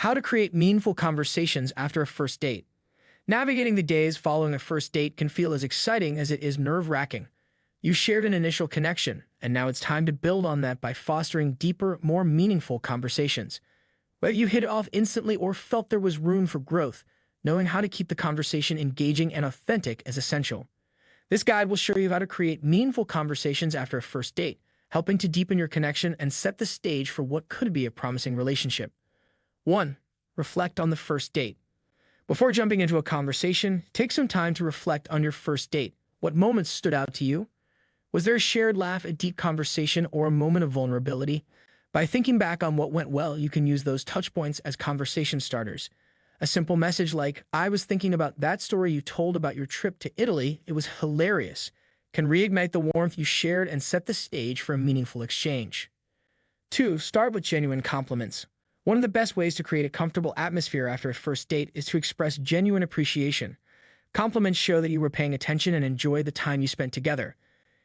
How to create meaningful conversations after a first date. Navigating the days following a first date can feel as exciting as it is nerve-wracking. You shared an initial connection, and now it's time to build on that by fostering deeper, more meaningful conversations. Whether you hit it off instantly or felt there was room for growth, knowing how to keep the conversation engaging and authentic is essential. This guide will show you how to create meaningful conversations after a first date, helping to deepen your connection and set the stage for what could be a promising relationship. 1. Reflect on the first date. Before jumping into a conversation, take some time to reflect on your first date. What moments stood out to you? Was there a shared laugh, a deep conversation, or a moment of vulnerability? By thinking back on what went well, you can use those touch points as conversation starters. A simple message like, "I was thinking about that story you told about your trip to Italy. It was hilarious," can reignite the warmth you shared and set the stage for a meaningful exchange. 2. Start with genuine compliments. One of the best ways to create a comfortable atmosphere after a first date is to express genuine appreciation. Compliments show that you were paying attention and enjoyed the time you spent together.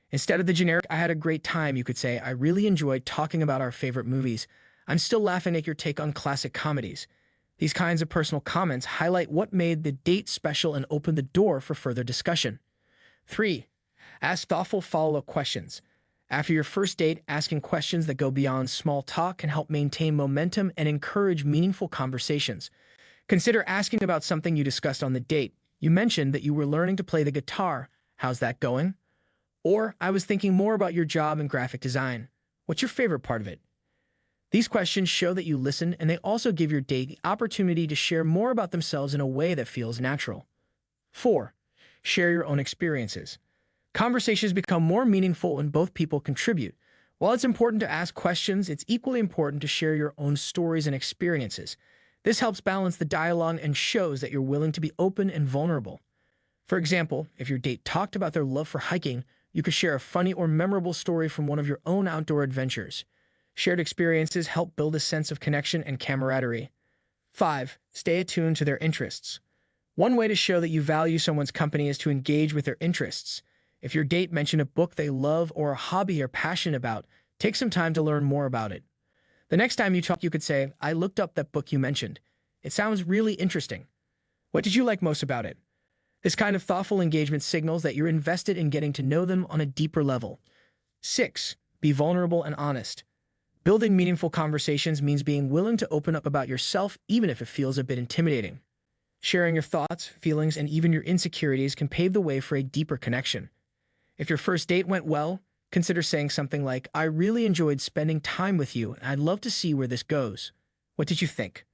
Instead of the generic, "I had a great time," you could say, "I really enjoyed talking about our favorite movies. I'm still laughing at your take on classic comedies." These kinds of personal comments highlight what made the date special and open the door for further discussion. 3. Ask thoughtful follow-up questions. After your first date, asking questions that go beyond small talk can help maintain momentum and encourage meaningful conversations. Consider asking about something you discussed on the date. You mentioned that you were learning to play the guitar. How's that going? Or, "I was thinking more about your job in graphic design. What's your favorite part of it?" These questions show that you listen, and they also give your date the opportunity to share more about themselves in a way that feels natural. 4. Share your own experiences. Conversations become more meaningful when both people contribute. While it's important to ask questions, it's equally important to share your own stories and experiences. This helps balance the dialogue and shows that you're willing to be open and vulnerable. For example, if your date talked about their love for hiking, you could share a funny or memorable story from one of your own outdoor adventures. Shared experiences help build a sense of connection and camaraderie. 5. Stay attuned to their interests. One way to show that you value someone's company is to engage with their interests. If your date mentioned a book they love or a hobby you're passionate about, take some time to learn more about it. The next time you talk, you could say, "I looked up that book you mentioned. It sounds really interesting. What did you like most about it?" This kind of thoughtful engagement signals that you're invested in getting to know them on a deeper level. 6. Be vulnerable and honest. Building meaningful conversations means being willing to open up about yourself, even if it feels a bit intimidating. Sharing your thoughts, feelings, and even your insecurities can pave the way for a deeper connection. If your first date went well, consider saying something like, "I really enjoyed spending time with you, and I'd love to see where this goes. What did you think?"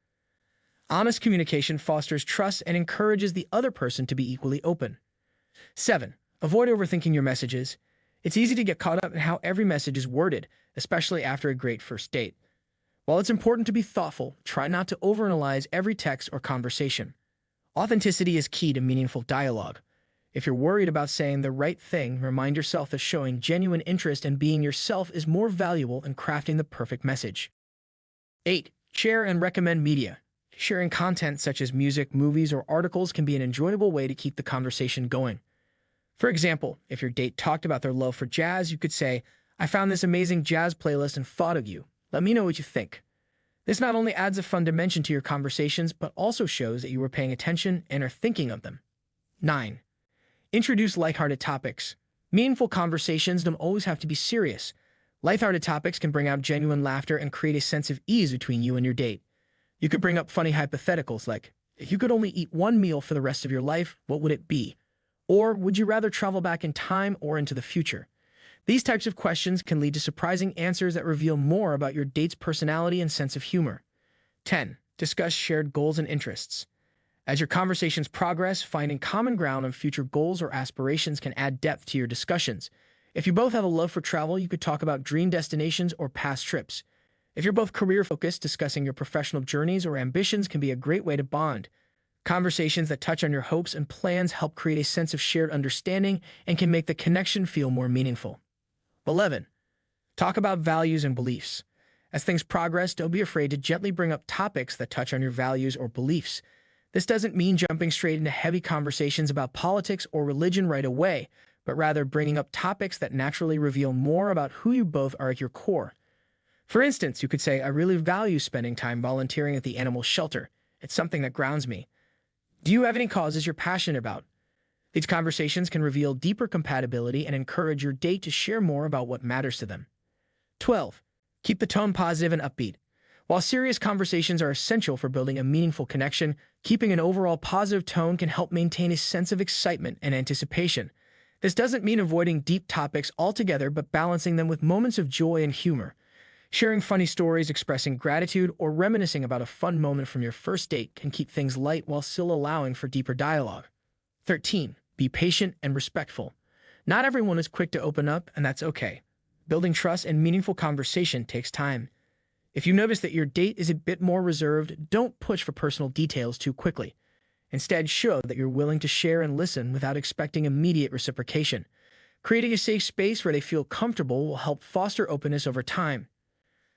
Honest communication fosters trust and encourages the other person to be equally open. 7. Avoid overthinking your messages. It's easy to get caught up in how every message is worded, especially after a great first date. While it's important to be thoughtful, try not to overanalyze every text or conversation. Authenticity is key to meaningful dialogue. If you're worried about saying the right thing, remind yourself that showing genuine interest and being yourself is more valuable than crafting the perfect message. 8. Share and recommend media. Sharing content such as music, movies, or articles can be an enjoyable way to keep the conversation going. For example, if your date talked about their love for jazz, you could say, "I found this amazing jazz playlist and thought of you. Let me know what you think." This not only adds a fun dimension to your conversations, but also shows that you were paying attention and are thinking of them. 9. Introduce lighthearted topics. Meaningful conversations don't always have to be serious. Lighthearted topics can bring out genuine laughter and create a sense of ease between you and your date. You could bring up funny hypotheticals like, "If you could only eat one meal for the rest of your life, what would it be?" Or, "Would you rather travel back in time or into the future?" These types of questions can lead to surprising answers that reveal more about your date's personality and sense of humor. 10. Discuss shared goals and interests. As your conversations progress, finding common ground on future goals or aspirations can add depth to your discussions. If you both have a love for travel, you could talk about dream destinations or past trips. If you're both career-focused, discussing your professional journeys or ambitions can be a great way to bond. Conversations that touch on your hopes and plans help create a sense of shared understanding and can make the connection feel more meaningful. 11. Talk about values and beliefs. As things progress, don't be afraid to gently bring up topics that touch on your values or beliefs. This doesn't mean jumping straight into heavy conversations about politics or religion right away, but rather bringing up topics that naturally reveal more about who you both are at your core. For instance, you could say, I really value spending time volunteering at the animal shelter. It's something that grounds me. Do you have any causes you're passionate about? These conversations can reveal deeper compatibility and encourage your date to share more about what matters to them. 12. Keep the tone positive and upbeat. While serious conversations are essential for building a meaningful connection, keeping an overall positive tone can help maintain a sense of excitement and anticipation. This doesn't mean avoiding deep topics altogether, but balancing them with moments of joy and humor. Sharing funny stories, expressing gratitude, or reminiscing about a fun moment from your first date can keep things light while still allowing for deeper dialogue. 13. Be patient and respectful. Not everyone is quick to open up, and that's okay. Building trust and meaningful conversation takes time. If you notice that your date is a bit more reserved, don't push for personal details too quickly. Instead, show that you're willing to share and listen without expecting immediate reciprocation. Creating a safe space where they feel comfortable will help foster openness over time.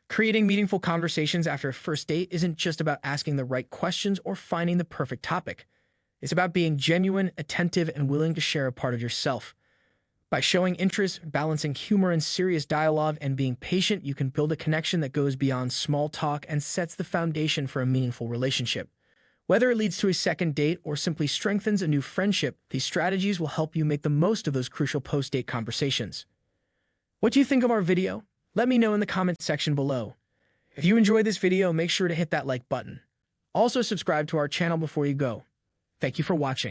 Creating meaningful conversations after a first date isn't just about asking the right questions or finding the perfect topic. It's about being genuine, attentive, and willing to share a part of yourself. By showing interest, balancing humor and serious dialogue, and being patient, you can build a connection that goes beyond small talk and sets the foundation for a meaningful relationship. Whether it leads to a second date or simply strengthens a new friendship, these strategies will help you make the most of those crucial post-date conversations. What do you think of our video? Let me know in the comments section below. If you enjoyed this video, make sure to hit that like button. Also, subscribe to our channel before you go. Thank you for watching.